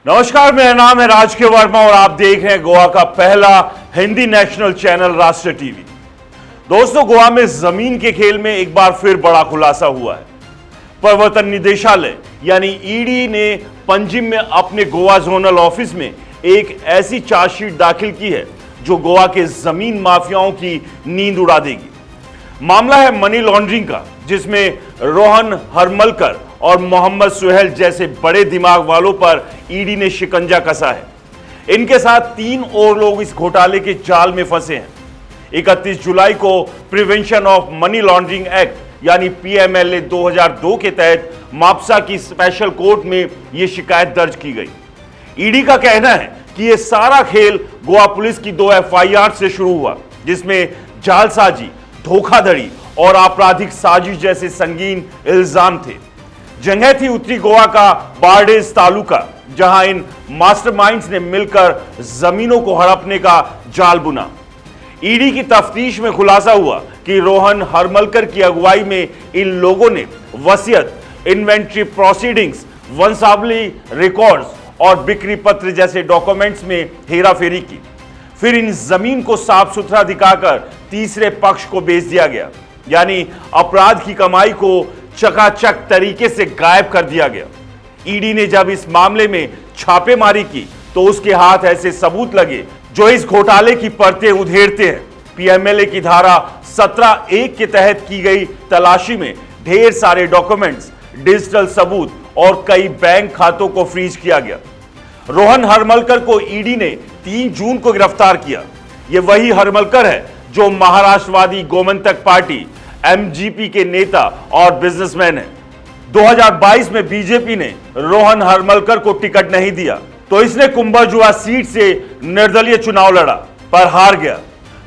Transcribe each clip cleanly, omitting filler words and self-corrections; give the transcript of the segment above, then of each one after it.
नमस्कार, मेरा नाम है राजके वर्मा और आप देख रहे हैं गोवा का पहला हिंदी नेशनल चैनल राष्ट्र टीवी। दोस्तों, गोवा में जमीन के खेल में एक बार फिर बड़ा खुलासा हुआ है। प्रवर्तन निदेशालय यानी ईडी ने पंजिम में अपने गोवा जोनल ऑफिस में एक ऐसी चार्जशीट दाखिल की है जो गोवा के जमीन माफियाओं की नींद उड़ा देगी। मामला है मनी लॉन्ड्रिंग का, जिसमें रोहन हरमलकर और मोहम्मद सुहेल जैसे बड़े दिमाग वालों पर ईडी ने शिकंजा कसा है। इनके साथ 3 और लोग इस घोटाले के जाल में फंसे हैं। 31 जुलाई को prevention of money laundering act यानी पीएमएलए 2002 के तहत मापसा की स्पेशल कोर्ट में यह शिकायत दर्ज की गई। ईडी का कहना है कि यह सारा खेल गोवा पुलिस की 2 एफआईआर से शुरू हुआ, जिसमें जालसाजी, धोखाधड़ी और आपराधिक साजिश जैसे संगीन इल्जाम थे। जगह थी उत्तरी गोवा का बारडेज तालुका, जहां इन मास्टरमाइंड्स ने मिलकर जमीनों को हड़पने का जाल बुना। ईडी की तफ्तीश में खुलासा हुआ कि रोहन हरमलकर की अगुवाई में इन लोगों ने वसीयत, इन्वेंट्री प्रोसीडिंग्स, वंशावली रिकॉर्ड्स और बिक्री पत्र जैसे डॉक्यूमेंट्स में हेराफेरी की। फिर इन जमीन को साफ सुथरा दिखाकर तीसरे पक्ष को बेच दिया गया, यानी अपराध की कमाई को चकाचक तरीके से गायब कर दिया गया। ईडी ने जब इस मामले में छापेमारी की तो उसके हाथ ऐसे सबूत लगे जो इस घोटाले की परतें उधेड़ते हैं। पीएमएलए की धारा 17(1) के तहत की गई तलाशी में ढेर सारे डॉक्यूमेंट्स, डिजिटल सबूत और कई बैंक खातों को फ्रीज किया गया। रोहन हरमलकर को ईडी ने 3 जून को गिरफ्तार किया। यह वही हरमलकर है जो महाराष्ट्रवादी गोमंतक पार्टी एमजीपी के नेता और बिजनेसमैन है। 2022 में बीजेपी ने रोहन हरमलकर को टिकट नहीं दिया तो इसने कुंभजुआ सीट से निर्दलीय चुनाव लड़ा पर हार गया।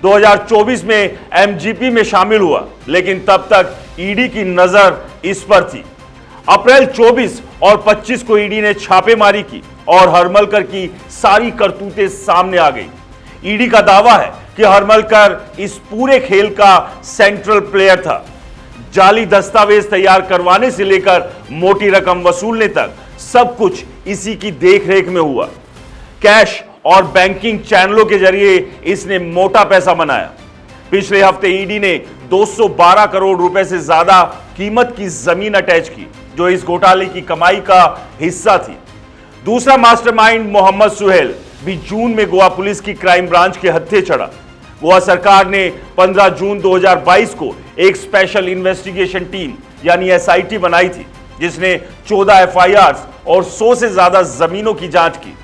2024 में एमजीपी में शामिल हुआ, लेकिन तब तक ईडी की नजर इस पर थी। अप्रैल 24 और 25 को ईडी ने छापेमारी की और हरमलकर की सारी करतूतें सामने आ गई। ईडी का दावा है कि हरमलकर इस पूरे खेल का सेंट्रल प्लेयर था। जाली दस्तावेज तैयार करवाने से लेकर मोटी रकम वसूलने तक सब कुछ इसी की देखरेख में हुआ। कैश और बैंकिंग चैनलों के जरिए इसने मोटा पैसा बनाया। पिछले हफ्ते ईडी ने 212 करोड़ रुपए से ज्यादा कीमत की जमीन अटैच की, जो इस घोटाले की कमाई का हिस्सा थी। दूसरा मास्टरमाइंड मोहम्मद सुहेल भी जून में गोवा पुलिस की क्राइम ब्रांच के हत्थे चढ़ा। गोवा सरकार ने 15 जून 2022 को एक स्पेशल इन्वेस्टिगेशन टीम यानी एसआईटी बनाई थी, जिसने 14 एफआईआर और 100 से ज्यादा जमीनों की जांच की।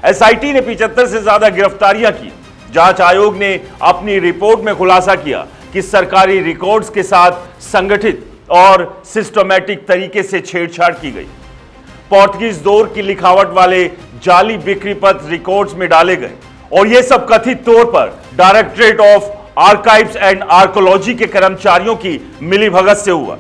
एसआईटी ने 75 से ज्यादा गिरफ्तारियां की। जांच आयोग ने अपनी रिपोर्ट में खुलासा किया कि सरकारी रिकॉर्ड्स के साथ संगठित और सिस्टमैटिक तरीके से छेड़छाड़ की गई। पोर्तुगीज दौर की लिखावट वाले जाली बिक्री पत्र रिकॉर्ड्स में डाले गए और यह सब कथित तौर पर directorate of archives and archaeology के कर्मचारियों की मिलीभगत से हुआ।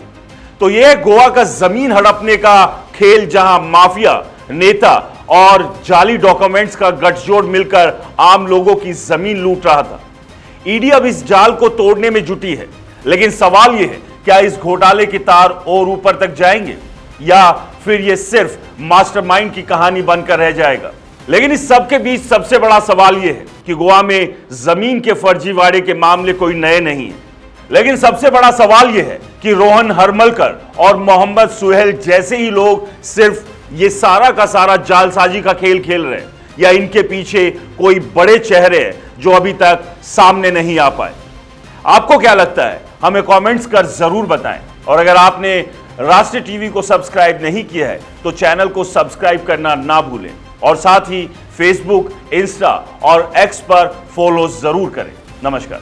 तो यह गोवा का जमीन हड़पने का खेल, जहां माफिया, नेता और जाली डॉक्यूमेंट्स का गठजोड़ मिलकर आम लोगों की जमीन लूट रहा था। ईडी अब इस जाल को तोड़ने में जुटी है, लेकिन सवाल यह है, क्या इस घोटाले के तार और ऊपर तक जाएंगे या फिर यह सिर्फ मास्टरमाइंड की कहानी बनकर रह जाएगा। लेकिन इस सब के बीच सबसे बड़ा सवाल यह है कि गोवा में जमीन के फर्जीवाड़े के मामले कोई नए नहीं है, लेकिन सबसे बड़ा सवाल यह है कि रोहन हरमलकर और मोहम्मद सुहेल जैसे ही लोग सिर्फ ये सारा का सारा जालसाजी का खेल खेल रहे हैं या इनके पीछे कोई बड़े चेहरे हैं जो अभी तक सामने नहीं आ पाए। आपको क्या लगता है? हमें कमेंट्स कर जरूर बताएं। और अगर आपने राष्ट्र टीवी को सब्सक्राइब नहीं किया है तो चैनल को सब्सक्राइब करना ना भूलें और साथ ही फेसबुक, इंस्टा और एक्स पर फॉलो जरूर करें। नमस्कार।